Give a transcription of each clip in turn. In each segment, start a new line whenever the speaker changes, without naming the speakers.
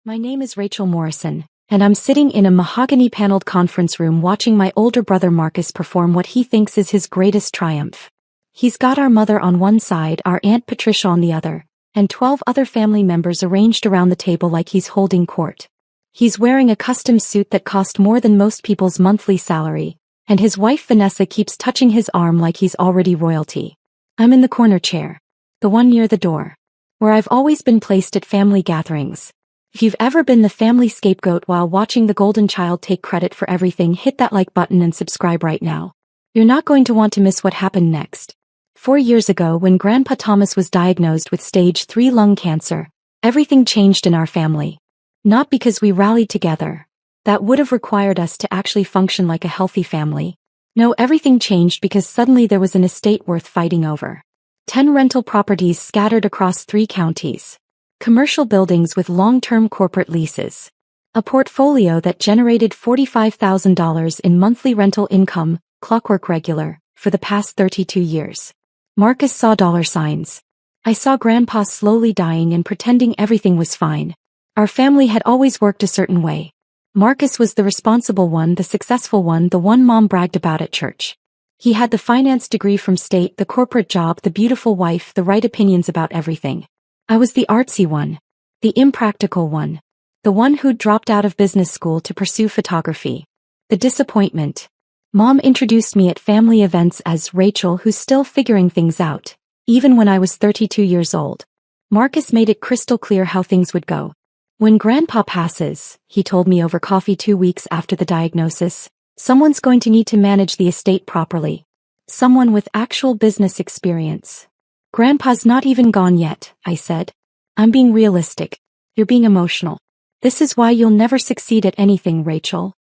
My name is Rachel Morrison, and I'm sitting in a mahogany-paneled conference room watching my older brother Marcus perform what he thinks is his greatest triumph. He's got our mother on one side, our Aunt Patricia on the other, and 12 other family members arranged around the table like he's holding court. He's wearing a custom suit that cost more than most people's monthly salary, and his wife Vanessa keeps touching his arm like he's already royalty. I'm in the corner chair, the one near the door, where I've always been placed at family gatherings. If you've ever been the family scapegoat while watching the golden child take credit for everything, hit that like button and subscribe right now. You're not going to want to miss what happened next. 4 years ago, when Grandpa Thomas was diagnosed with stage 3 lung cancer, everything changed in our family. Not because we rallied together. That would have required us to actually function like a healthy family. No, everything changed because suddenly there was an estate worth fighting over. 10 rental properties scattered across 3 counties. Commercial buildings with long-term corporate leases. A portfolio that generated $45,000 in monthly rental income, clockwork regular, for the past 32 years. Marcus saw dollar signs. I saw Grandpa slowly dying and pretending everything was fine. Our family had always worked a certain way. Marcus was the responsible one, the successful one, the one Mom bragged about at church. He had the finance degree from state, the corporate job, the beautiful wife, the right opinions about everything. I was the artsy one. The impractical one. The one who'd dropped out of business school to pursue photography. The disappointment. Mom introduced me at family events as Rachel, who's still figuring things out, even when I was 32 years old. Marcus made it crystal clear how things would go. When Grandpa passes, he told me over coffee 2 weeks after the diagnosis, someone's going to need to manage the estate properly. Someone with actual business experience. Grandpa's not even gone yet, I said. I'm being realistic. You're being emotional. This is why you'll never succeed at anything, Rachel.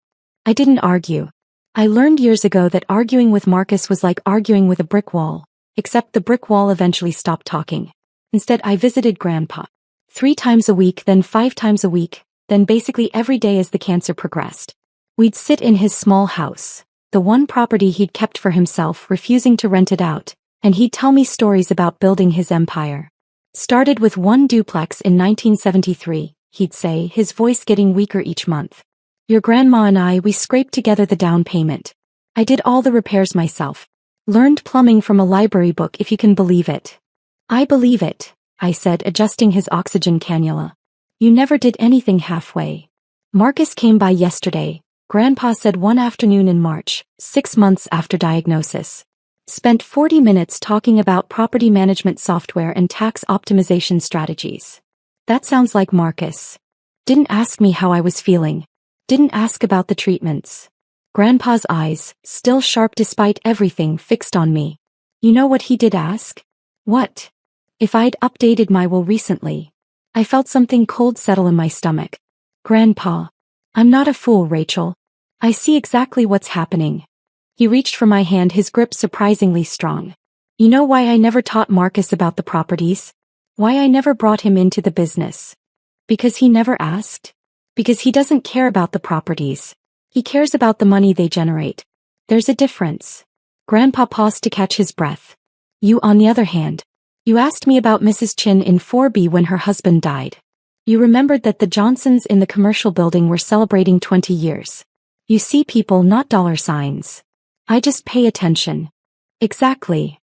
I didn't argue. I learned years ago that arguing with Marcus was like arguing with a brick wall, except the brick wall eventually stopped talking. Instead, I visited Grandpa 3 times a week, then 5 times a week, then basically every day as the cancer progressed. We'd sit in his small house, the one property he'd kept for himself, refusing to rent it out, and he'd tell me stories about building his empire. Started with 1 duplex in 1973, he'd say, his voice getting weaker each month. Your grandma and I, we scraped together the down payment. I did all the repairs myself. Learned plumbing from a library book, if you can believe it. I believe it, I said, adjusting his oxygen cannula. You never did anything halfway. Marcus came by yesterday, Grandpa said one afternoon in March, 6 months after diagnosis. Spent 40 minutes talking about property management software and tax optimization strategies. That sounds like Marcus. Didn't ask me how I was feeling. Didn't ask about the treatments. Grandpa's eyes, still sharp despite everything, fixed on me. You know what he did ask? What? If I'd updated my will recently. I felt something cold settle in my stomach. Grandpa. I'm not a fool, Rachel. I see exactly what's happening. He reached for my hand, his grip surprisingly strong. You know why I never taught Marcus about the properties? Why I never brought him into the business? Because he never asked? Because he doesn't care about the properties. He cares about the money they generate. There's a difference. Grandpa paused to catch his breath. You, on the other hand. You asked me about Mrs. Chin in 4B when her husband died. You remembered that the Johnsons in the commercial building were celebrating 20 years. You see people, not dollar signs. I just pay attention. Exactly.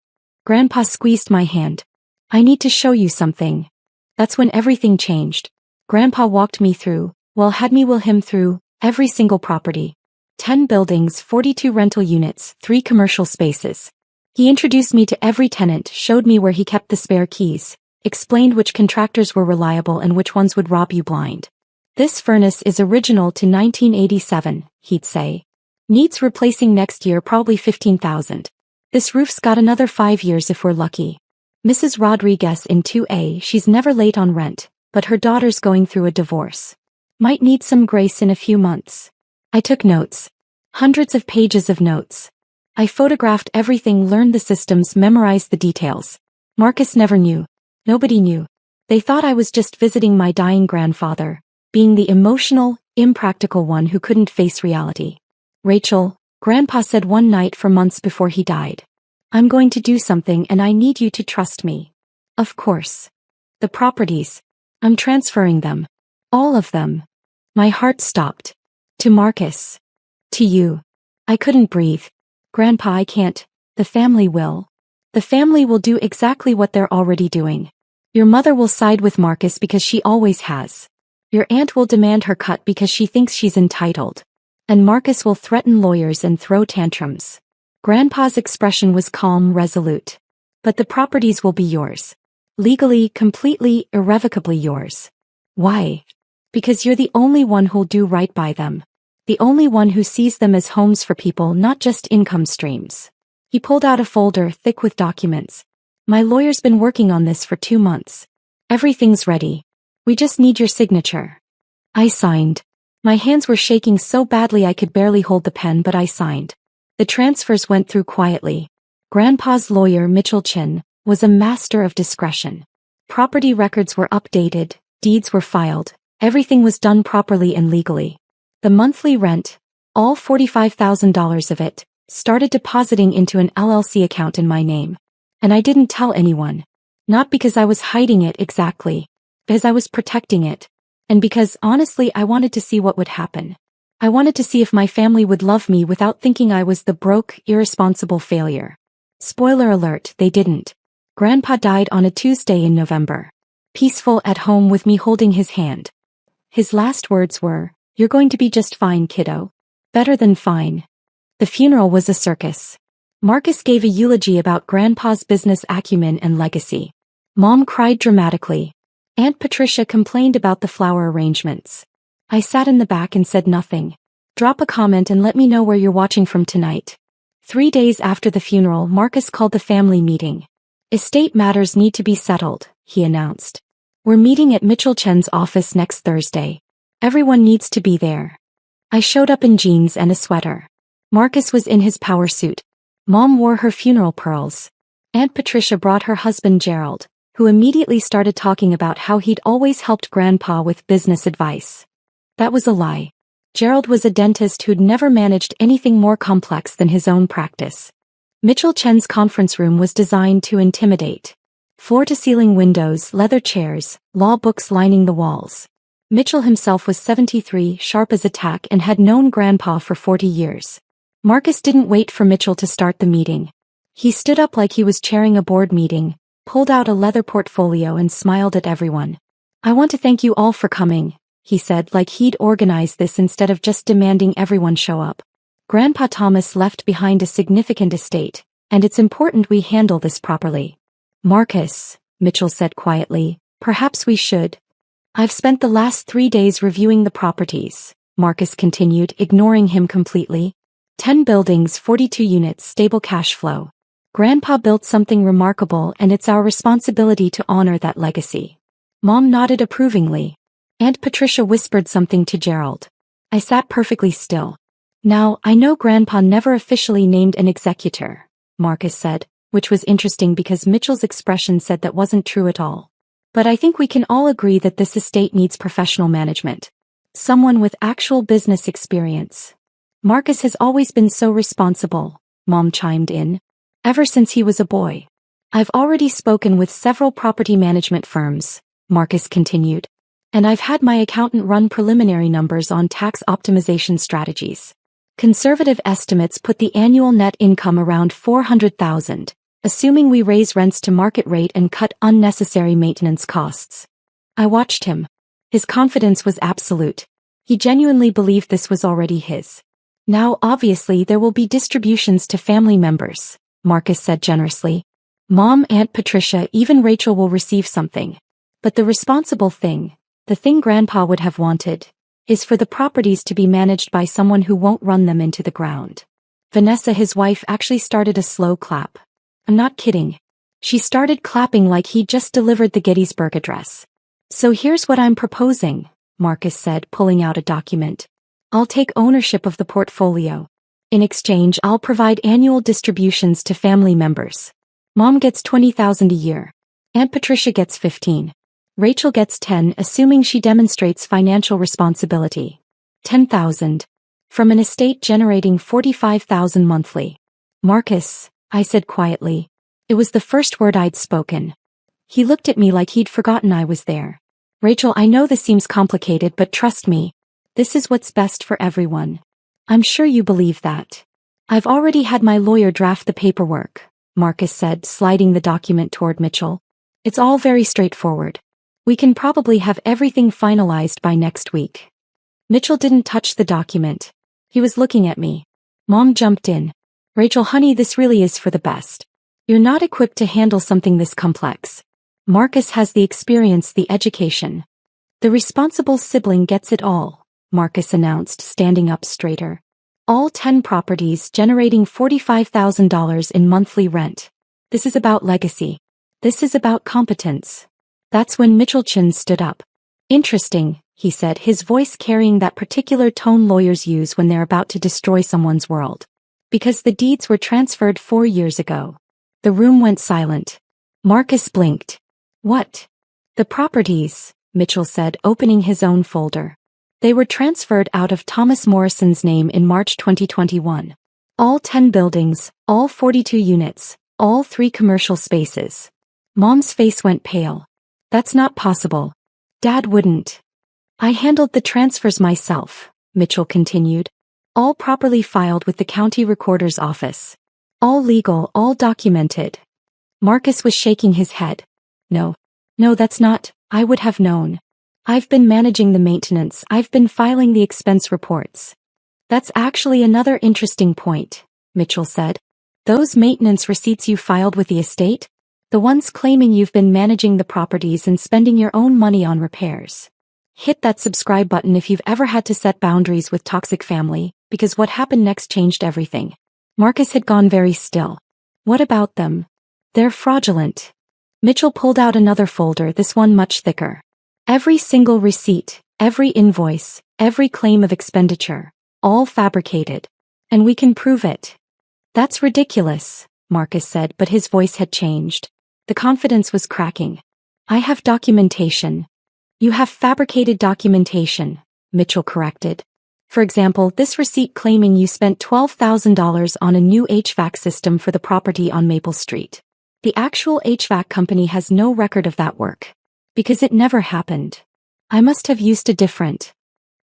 Grandpa squeezed my hand. I need to show you something. That's when everything changed. Grandpa walked me through, had me will him through, every single property. 10 buildings, 42 rental units, 3 commercial spaces. He introduced me to every tenant, showed me where he kept the spare keys, explained which contractors were reliable and which ones would rob you blind. This furnace is original to 1987, he'd say. Needs replacing next year, probably 15,000. This roof's got another 5 years if we're lucky. Mrs. Rodriguez in 2A, she's never late on rent, but her daughter's going through a divorce. Might need some grace in a few months. I took notes. Hundreds of pages of notes. I photographed everything, learned the systems, memorized the details. Marcus never knew. Nobody knew. They thought I was just visiting my dying grandfather, being the emotional, impractical one who couldn't face reality. Rachel, Grandpa said one night for months before he died. I'm going to do something and I need you to trust me. Of course. The properties. I'm transferring them. All of them. My heart stopped. To Marcus. To you. I couldn't breathe. Grandpa, I can't. The family will. The family will do exactly what they're already doing. Your mother will side with Marcus because she always has. Your aunt will demand her cut because she thinks she's entitled. And Marcus will threaten lawyers and throw tantrums. Grandpa's expression was calm, resolute. But the properties will be yours. Legally, completely, irrevocably yours. Why? Because you're the only one who'll do right by them. The only one who sees them as homes for people, not just income streams. He pulled out a folder thick with documents. My lawyer's been working on this for 2 months. Everything's ready. We just need your signature. I signed. My hands were shaking so badly I could barely hold the pen, but I signed. The transfers went through quietly. Grandpa's lawyer, Mitchell Chin, was a master of discretion. Property records were updated, deeds were filed, everything was done properly and legally. The monthly rent, all $45,000 of it, started depositing into an LLC account in my name. And I didn't tell anyone. Not because I was hiding it exactly. Because I was protecting it. And because, honestly, I wanted to see what would happen. I wanted to see if my family would love me without thinking I was the broke, irresponsible failure. Spoiler alert, they didn't. Grandpa died on a Tuesday in November. Peaceful at home with me holding his hand. His last words were, "You're going to be just fine, kiddo. Better than fine." The funeral was a circus. Marcus gave a eulogy about Grandpa's business acumen and legacy. Mom cried dramatically. Aunt Patricia complained about the flower arrangements. I sat in the back and said nothing. Drop a comment and let me know where you're watching from tonight. 3 days after the funeral, Marcus called the family meeting. Estate matters need to be settled, he announced. We're meeting at Mitchell Chen's office next Thursday. Everyone needs to be there. I showed up in jeans and a sweater. Marcus was in his power suit. Mom wore her funeral pearls. Aunt Patricia brought her husband Gerald, who immediately started talking about how he'd always helped Grandpa with business advice. That was a lie. Gerald was a dentist who'd never managed anything more complex than his own practice. Mitchell Chen's conference room was designed to intimidate. Floor-to-ceiling windows, leather chairs, law books lining the walls. Mitchell himself was 73, sharp as a tack, and had known Grandpa for 40 years. Marcus didn't wait for Mitchell to start the meeting. He stood up like he was chairing a board meeting, pulled out a leather portfolio and smiled at everyone. "I want to thank you all for coming," he said, like he'd organized this instead of just demanding everyone show up. "Grandpa Thomas left behind a significant estate, and it's important we handle this properly." "Marcus," Mitchell said quietly, "perhaps we should." "I've spent the last 3 days reviewing the properties," Marcus continued, ignoring him completely. 10 buildings, 42 units, stable cash flow. Grandpa built something remarkable, and it's our responsibility to honor that legacy. Mom nodded approvingly. Aunt Patricia whispered something to Gerald. I sat perfectly still. "Now, I know Grandpa never officially named an executor," Marcus said, which was interesting because Mitchell's expression said that wasn't true at all. "But I think we can all agree that this estate needs professional management. Someone with actual business experience." "Marcus has always been so responsible," Mom chimed in. "Ever since he was a boy." "I've already spoken with several property management firms," Marcus continued. "And I've had my accountant run preliminary numbers on tax optimization strategies. Conservative estimates put the annual net income around $400,000, assuming we raise rents to market rate and cut unnecessary maintenance costs." I watched him. His confidence was absolute. He genuinely believed this was already his. "Now, obviously, there will be distributions to family members," Marcus said generously. "Mom, Aunt Patricia, even Rachel will receive something. But the responsible thing, the thing Grandpa would have wanted, is for the properties to be managed by someone who won't run them into the ground." Vanessa, his wife, actually started a slow clap. I'm not kidding. She started clapping like he'd just delivered the Gettysburg Address. "So here's what I'm proposing," Marcus said, pulling out a document. "I'll take ownership of the portfolio. In exchange, I'll provide annual distributions to family members. Mom gets $20,000 a year. Aunt Patricia gets 15. Rachel gets 10, assuming she demonstrates financial responsibility. 10,000. From an estate generating 45,000 monthly." "Marcus," I said quietly. It was the first word I'd spoken. He looked at me like he'd forgotten I was there. Rachel, I know this seems complicated, but trust me. This is what's best for everyone. I'm sure you believe that. I've already had my lawyer draft the paperwork, Marcus said, sliding the document toward Mitchell. It's all very straightforward. We can probably have everything finalized by next week. Mitchell didn't touch the document. He was looking at me. Mom jumped in. Rachel, honey, this really is for the best. You're not equipped to handle something this complex. Marcus has the experience, the education. The responsible sibling gets it all, Marcus announced, standing up straighter. All 10 properties generating $45,000 in monthly rent. This is about legacy. This is about competence. That's when Mitchell Chin stood up. Interesting, he said, his voice carrying that particular tone lawyers use when they're about to destroy someone's world. Because the deeds were transferred 4 years ago. The room went silent. Marcus blinked. What? The properties, Mitchell said, opening his own folder. They were transferred out of Thomas Morrison's name in March 2021. All 10 buildings, all 42 units, all 3 commercial spaces. Mom's face went pale. That's not possible. Dad wouldn't. I handled the transfers myself, Mitchell continued. All properly filed with the county recorder's office. All legal, all documented. Marcus was shaking his head. No, that's not, I would have known. I've been managing the maintenance, I've been filing the expense reports. That's actually another interesting point, Mitchell said. Those maintenance receipts you filed with the estate? The ones claiming you've been managing the properties and spending your own money on repairs. Hit that subscribe button if you've ever had to set boundaries with toxic family, because what happened next changed everything. Marcus had gone very still. What about them? They're fraudulent. Mitchell pulled out another folder, this one much thicker. Every single receipt, every invoice, every claim of expenditure, all fabricated. And we can prove it. That's ridiculous, Marcus said, but his voice had changed. The confidence was cracking. I have documentation. You have fabricated documentation, Mitchell corrected. For example, this receipt claiming you spent $12,000 on a new HVAC system for the property on Maple Street. The actual HVAC company has no record of that work. Because it never happened. I must have used a different.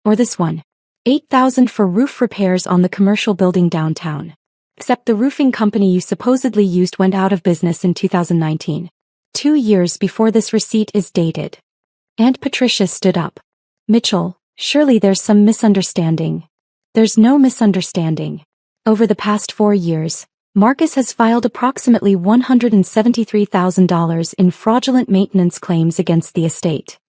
Or this one. $8,000 for roof repairs on the commercial building downtown. Except the roofing company you supposedly used went out of business in 2019. 2 years before this receipt is dated. Aunt Patricia stood up. Mitchell, surely there's some misunderstanding. There's no misunderstanding. Over the past 4 years, Marcus has filed approximately $173,000 in fraudulent maintenance claims against the estate.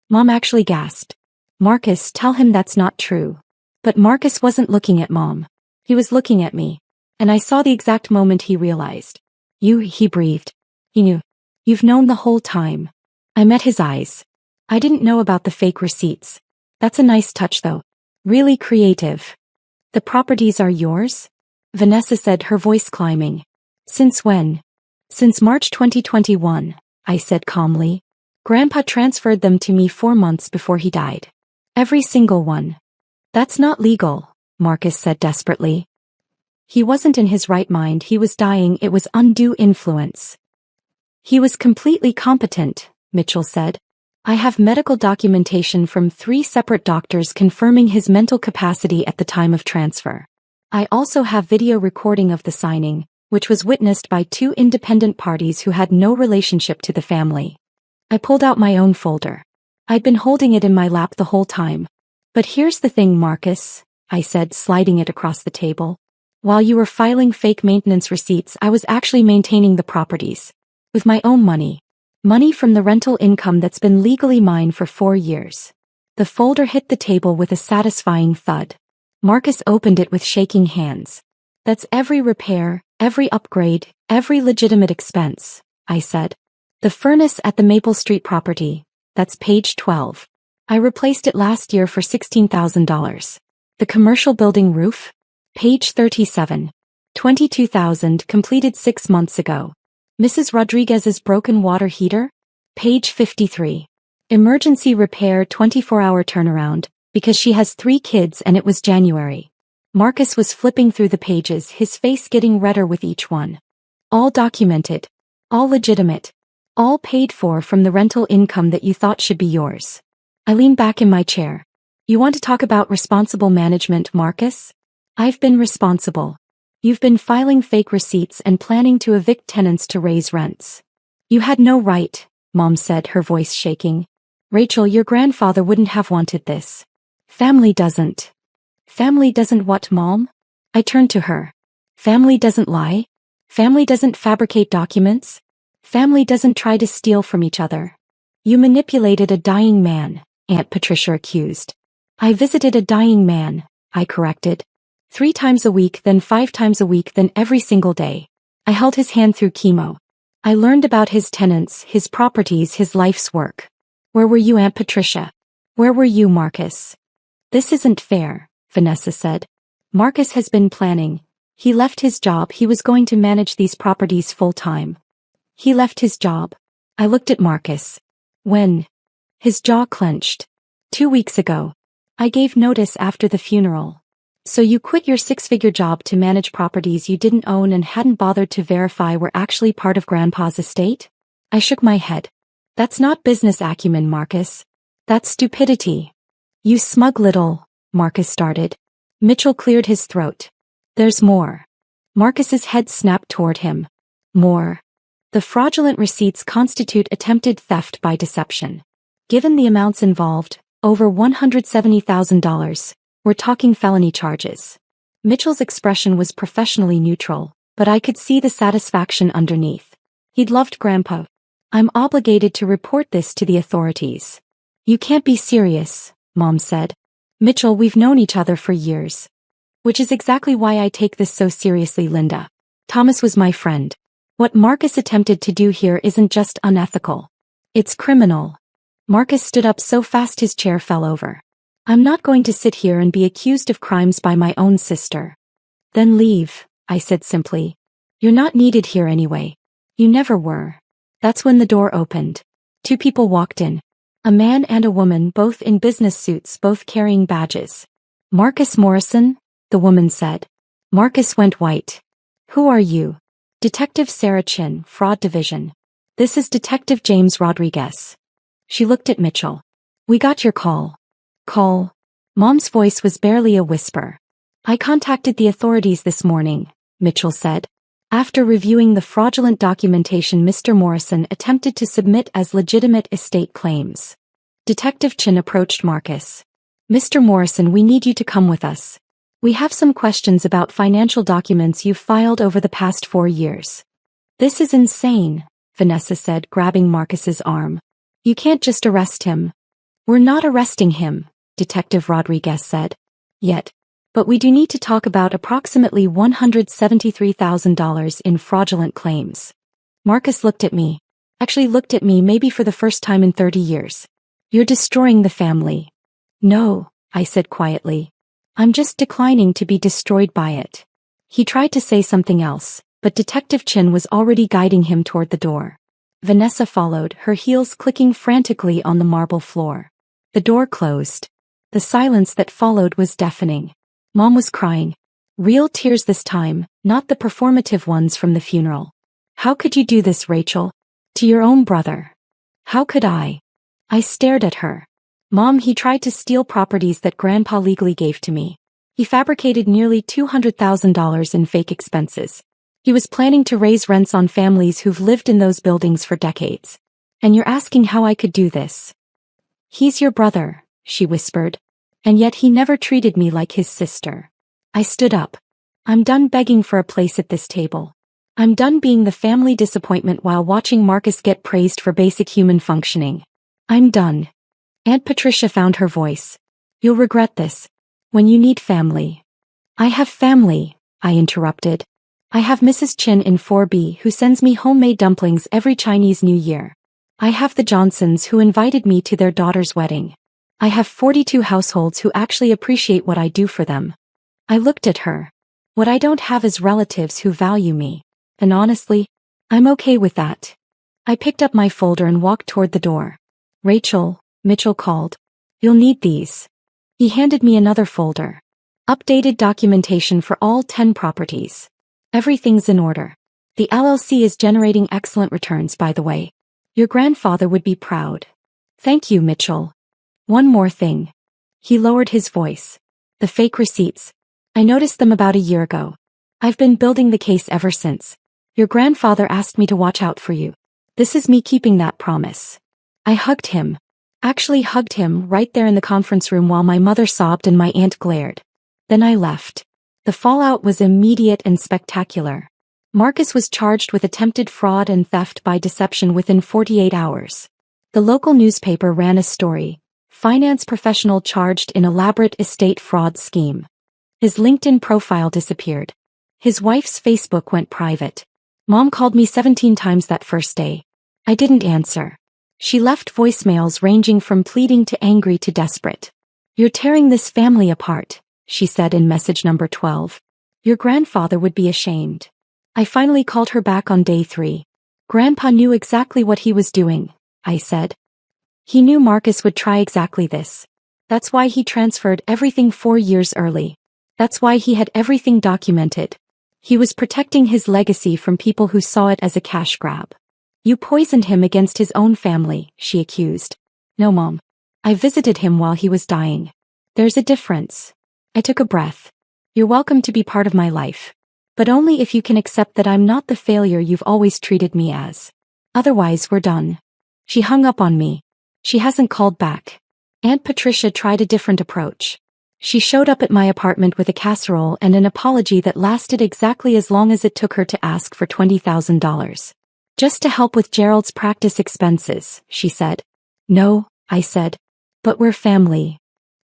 Mom actually gasped. Marcus, tell him that's not true. But Marcus wasn't looking at Mom. He was looking at me. And I saw the exact moment he realized. He breathed. He knew. You've known the whole time. I met his eyes. I didn't know about the fake receipts. That's a nice touch though. Really creative. The properties are yours? Vanessa said, her voice climbing. Since when? Since March 2021, I said calmly. Grandpa transferred them to me 4 months before he died. Every single one. That's not legal, Marcus said desperately. He wasn't in his right mind, he was dying, it was undue influence. He was completely competent, Mitchell said. I have medical documentation from 3 separate doctors confirming his mental capacity at the time of transfer. I also have video recording of the signing, which was witnessed by 2 independent parties who had no relationship to the family. I pulled out my own folder. I'd been holding it in my lap the whole time. But here's the thing, Marcus, I said, sliding it across the table. While you were filing fake maintenance receipts, I was actually maintaining the properties. With my own money. Money from the rental income that's been legally mine for 4 years. The folder hit the table with a satisfying thud. Marcus opened it with shaking hands. That's every repair, every upgrade, every legitimate expense, I said. The furnace at the Maple Street property, that's page 12. I replaced it last year for $16,000. The commercial building roof? Page 37. $22,000 completed 6 months ago. Mrs. Rodriguez's broken water heater? Page 53. Emergency repair 24-hour turnaround, because she has 3 kids and it was January. Marcus was flipping through the pages, his face getting redder with each one. All documented. All legitimate. All paid for from the rental income that you thought should be yours. I lean back in my chair. You want to talk about responsible management, Marcus? I've been responsible. You've been filing fake receipts and planning to evict tenants to raise rents. You had no right, Mom said, her voice shaking. Rachel, your grandfather wouldn't have wanted this. Family doesn't. Family doesn't what, Mom? I turned to her. Family doesn't lie? Family doesn't fabricate documents? Family doesn't try to steal from each other. You manipulated a dying man, Aunt Patricia accused. I visited a dying man, I corrected. 3 times a week, then 5 times a week, then every single day. I held his hand through chemo. I learned about his tenants, his properties, his life's work. Where were you, Aunt Patricia? Where were you, Marcus? This isn't fair, Vanessa said. Marcus has been planning. He left his job. He was going to manage these properties full-time. He left his job. I looked at Marcus. When? His jaw clenched. 2 weeks ago. I gave notice after the funeral. So you quit your 6-figure job to manage properties you didn't own and hadn't bothered to verify were actually part of Grandpa's estate? I shook my head. That's not business acumen, Marcus. That's stupidity. You smug little, Marcus started. Mitchell cleared his throat. There's more. Marcus's head snapped toward him. More. The fraudulent receipts constitute attempted theft by deception. Given the amounts involved, over $170,000, we're talking felony charges. Mitchell's expression was professionally neutral, but I could see the satisfaction underneath. He'd loved Grandpa. I'm obligated to report this to the authorities. You can't be serious, Mom said. Mitchell, we've known each other for years. Which is exactly why I take this so seriously, Linda. Thomas was my friend. What Marcus attempted to do here isn't just unethical. It's criminal. Marcus stood up so fast his chair fell over. I'm not going to sit here and be accused of crimes by my own sister. Then leave, I said simply. You're not needed here anyway. You never were. That's when the door opened. 2 people walked in. A man and a woman, both in business suits, both carrying badges. Marcus Morrison, the woman said. Marcus went white. Who are you? Detective Sarah Chin, Fraud Division. This is Detective James Rodriguez. She looked at Mitchell. We got your call. Call? Mom's voice was barely a whisper. I contacted the authorities this morning, Mitchell said. After reviewing the fraudulent documentation Mr. Morrison attempted to submit as legitimate estate claims. Detective Chin approached Marcus. Mr. Morrison, we need you to come with us. We have some questions about financial documents you've filed over the past 4 years. This is insane, Vanessa said, grabbing Marcus's arm. You can't just arrest him. We're not arresting him, Detective Rodriguez said. Yet. But we do need to talk about approximately $173,000 in fraudulent claims. Marcus looked at me. Actually looked at me maybe for the first time in 30 years. You're destroying the family. No, I said quietly. I'm just declining to be destroyed by it. He tried to say something else, but Detective Chin was already guiding him toward the door. Vanessa followed, her heels clicking frantically on the marble floor. The door closed. The silence that followed was deafening. Mom was crying. Real tears this time, not the performative ones from the funeral. How could you do this, Rachel? To your own brother. How could I? I stared at her. Mom, he tried to steal properties that Grandpa legally gave to me. He fabricated nearly $200,000 in fake expenses. He was planning to raise rents on families who've lived in those buildings for decades. And you're asking how I could do this? He's your brother, she whispered. And yet he never treated me like his sister. I stood up. I'm done begging for a place at this table. I'm done being the family disappointment while watching Marcus get praised for basic human functioning. I'm done. Aunt Patricia found her voice. You'll regret this. When you need family. I have family, I interrupted. I have Mrs. Chin in 4B who sends me homemade dumplings every Chinese New Year. I have the Johnsons who invited me to their daughter's wedding. I have 42 households who actually appreciate what I do for them. I looked at her. What I don't have is relatives who value me. And honestly, I'm okay with that. I picked up my folder and walked toward the door. Rachel, Mitchell called. You'll need these. He handed me another folder. Updated documentation for all 10 properties. Everything's in order. The LLC is generating excellent returns, by the way. Your grandfather would be proud. Thank you, Mitchell. One more thing. He lowered his voice. The fake receipts. I noticed them about a year ago. I've been building the case ever since. Your grandfather asked me to watch out for you. This is me keeping that promise. I hugged him. Actually hugged him right there in the conference room while my mother sobbed and my aunt glared. Then I left. The fallout was immediate and spectacular. Marcus was charged with attempted fraud and theft by deception within 48 hours. The local newspaper ran a story. Finance professional charged in elaborate estate fraud scheme. His LinkedIn profile disappeared. His wife's Facebook went private. Mom called me 17 times that first day. I didn't answer. She left voicemails ranging from pleading to angry to desperate. You're tearing this family apart, she said in message number 12. Your grandfather would be ashamed. I finally called her back on day 3. Grandpa knew exactly what he was doing, I said. He knew Marcus would try exactly this. That's why he transferred everything 4 years early. That's why he had everything documented. He was protecting his legacy from people who saw it as a cash grab. You poisoned him against his own family, she accused. No, Mom. I visited him while he was dying. There's a difference. I took a breath. You're welcome to be part of my life. But only if you can accept that I'm not the failure you've always treated me as. Otherwise, we're done. She hung up on me. She hasn't called back. Aunt Patricia tried a different approach. She showed up at my apartment with a casserole and an apology that lasted exactly as long as it took her to ask for $20,000. Just to help with Gerald's practice expenses, she said. No, I said. But we're family.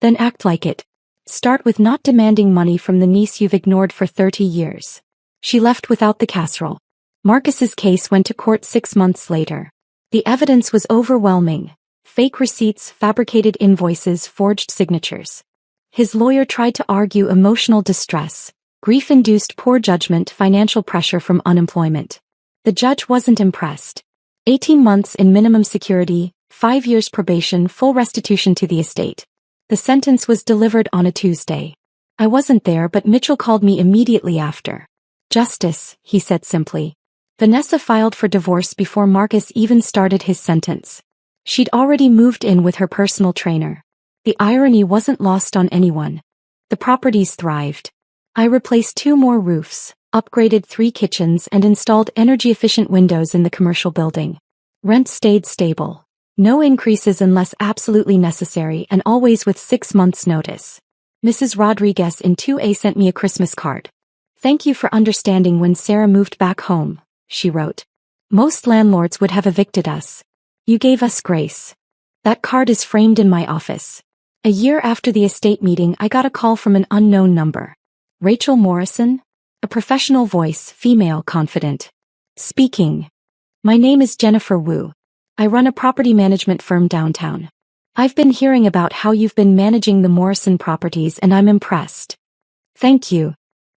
Then act like it. Start with not demanding money from the niece you've ignored for 30 years. She left without the casserole. Marcus's case went to court 6 months later. The evidence was overwhelming. Fake receipts, fabricated invoices, forged signatures. His lawyer tried to argue emotional distress, grief-induced poor judgment, financial pressure from unemployment. The judge wasn't impressed. 18 months in minimum security, 5 years probation, full restitution to the estate. The sentence was delivered on a Tuesday. I wasn't there, but Mitchell called me immediately after. Justice, he said simply. Vanessa filed for divorce before Marcus even started his sentence. She'd already moved in with her personal trainer. The irony wasn't lost on anyone. The properties thrived. I replaced 2 more roofs, upgraded 3 kitchens and installed energy-efficient windows in the commercial building. Rent stayed stable. No increases unless absolutely necessary and always with 6 months' notice. Mrs. Rodriguez in 2A sent me a Christmas card. Thank you for understanding when Sarah moved back home, she wrote. Most landlords would have evicted us. You gave us grace. That card is framed in my office. A year after the estate meeting, I got a call from an unknown number. Rachel Morrison? A professional voice, female, confident. Speaking. My name is Jennifer Wu. I run a property management firm downtown. I've been hearing about how you've been managing the Morrison properties and I'm impressed. Thank you.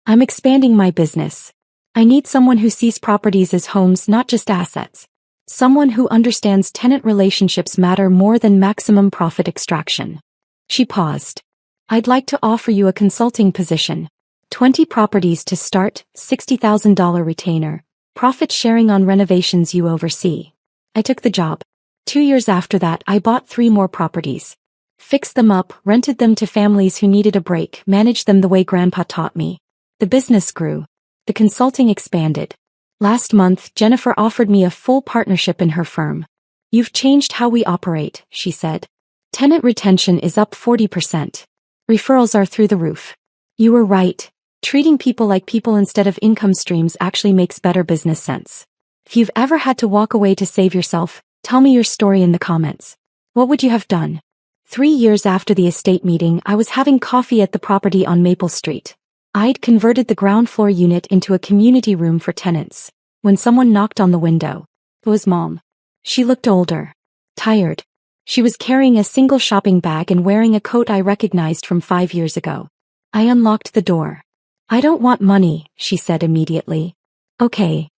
I'm expanding my business. I need someone who sees properties as homes, not just assets. Someone who understands tenant relationships matter more than maximum profit extraction. She paused. I'd like to offer you a consulting position. 20 properties to start, $60,000 retainer, profit sharing on renovations you oversee. I took the job. 2 years after that, I bought 3 more properties. Fixed them up, rented them to families who needed a break, managed them the way Grandpa taught me. The business grew. The consulting expanded. Last month, Jennifer offered me a full partnership in her firm. You've changed how we operate, she said. Tenant retention is up 40%. Referrals are through the roof. You were right. Treating people like people instead of income streams actually makes better business sense. If you've ever had to walk away to save yourself, tell me your story in the comments. What would you have done? 3 years after the estate meeting, I was having coffee at the property on Maple Street. I'd converted the ground floor unit into a community room for tenants. When someone knocked on the window, it was Mom. She looked older. Tired. She was carrying a single shopping bag and wearing a coat I recognized from 5 years ago. I unlocked the door. I don't want money, she said immediately. Okay.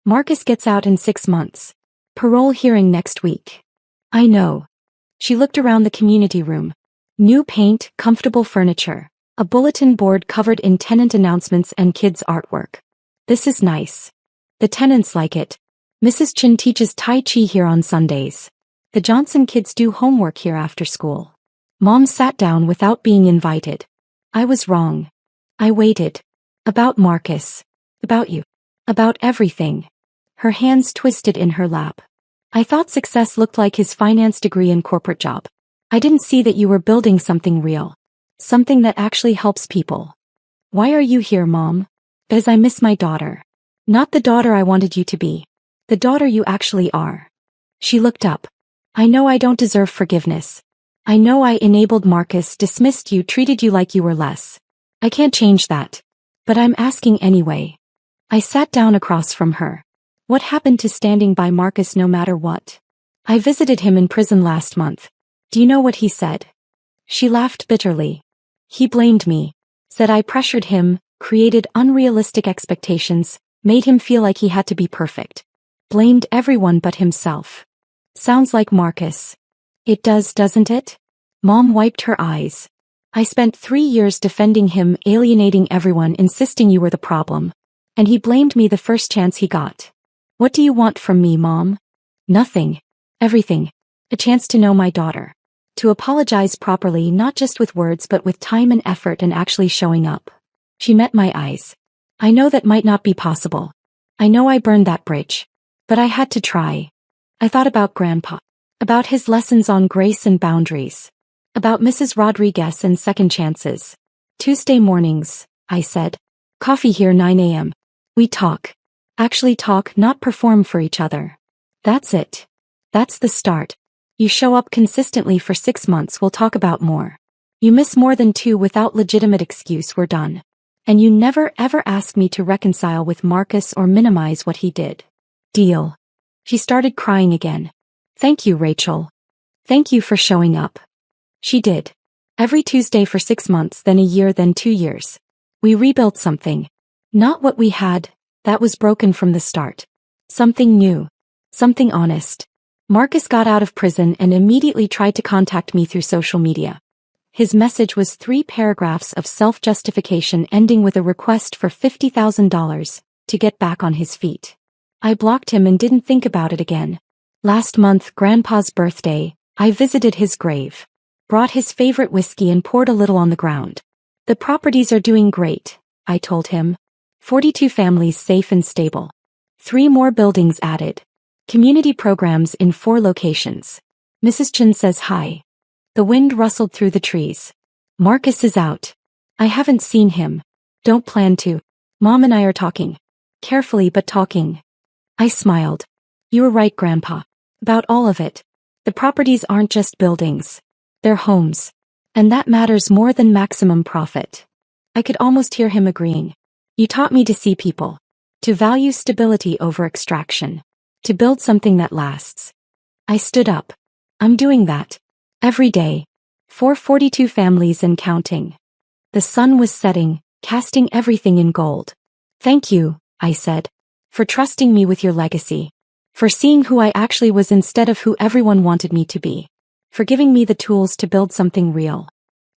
Marcus gets out in 6 months. Parole hearing next week. I know. She looked around the community room. New paint, comfortable furniture, a bulletin board covered in tenant announcements and kids' artwork. This is nice. The tenants like it. Mrs. Chin teaches Tai Chi here on Sundays. The Johnson kids do homework here after school. Mom sat down without being invited. I was wrong. I waited. About Marcus. About you. About everything. Her hands twisted in her lap. I thought success looked like his finance degree and corporate job. I didn't see that you were building something real. Something that actually helps people. Why are you here, Mom? Because I miss my daughter. Not the daughter I wanted you to be. The daughter you actually are. She looked up. I know I don't deserve forgiveness. I know I enabled Marcus, dismissed you, treated you like you were less. I can't change that. But I'm asking anyway. I sat down across from her. What happened to standing by Marcus no matter what? I visited him in prison last month. Do you know what he said? She laughed bitterly. He blamed me. Said I pressured him, created unrealistic expectations, made him feel like he had to be perfect. Blamed everyone but himself. Sounds like Marcus. It does, doesn't it? Mom wiped her eyes. I spent 3 years defending him, alienating everyone, insisting you were the problem. And he blamed me the first chance he got. What do you want from me, Mom? Nothing. Everything. A chance to know my daughter. To apologize properly, not just with words but with time and effort and actually showing up. She met my eyes. I know that might not be possible. I know I burned that bridge. But I had to try. I thought about Grandpa. About his lessons on grace and boundaries. About Mrs. Rodriguez and second chances. Tuesday mornings, I said. Coffee here 9 a.m. We talk. Actually talk, not perform for each other. That's it. That's the start. You show up consistently for 6 months, we'll talk about more. You miss more than 2 without legitimate excuse, we're done. And you never ever ask me to reconcile with Marcus or minimize what he did. Deal. She started crying again. Thank you, Rachel. Thank you for showing up. She did. Every Tuesday for 6 months, then a year, then 2 years. We rebuilt something. Not what we had. That was broken from the start. Something new. Something honest. Marcus got out of prison and immediately tried to contact me through social media. His message was 3 paragraphs of self-justification ending with a request for $50,000 to get back on his feet. I blocked him and didn't think about it again. Last month, Grandpa's birthday, I visited his grave. Brought his favorite whiskey and poured a little on the ground. The properties are doing great, I told him. 42 families safe and stable. 3 more buildings added. Community programs in 4 locations. Mrs. Chin says hi. The wind rustled through the trees. Marcus is out. I haven't seen him. Don't plan to. Mom and I are talking. Carefully but talking. I smiled. You were right, Grandpa. About all of it. The properties aren't just buildings. They're homes. And that matters more than maximum profit. I could almost hear him agreeing. You taught me to see people. To value stability over extraction. To build something that lasts. I stood up. I'm doing that. Every day. 442 families and counting. The sun was setting, casting everything in gold. Thank you, I said. For trusting me with your legacy. For seeing who I actually was instead of who everyone wanted me to be. For giving me the tools to build something real.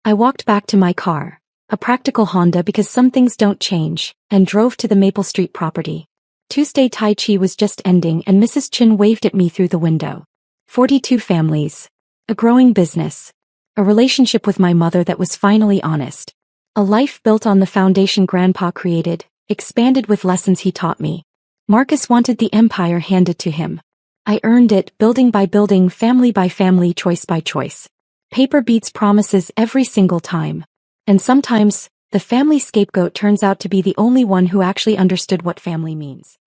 I walked back to my car. A practical Honda because some things don't change, and drove to the Maple Street property. Tuesday Tai Chi was just ending and Mrs. Chin waved at me through the window. 42 families. A growing business. A relationship with my mother that was finally honest. A life built on the foundation Grandpa created, expanded with lessons he taught me. Marcus wanted the empire handed to him. I earned it, building by building, family by family, choice by choice. Paper beats promises every single time. And sometimes, the family scapegoat turns out to be the only one who actually understood what family means.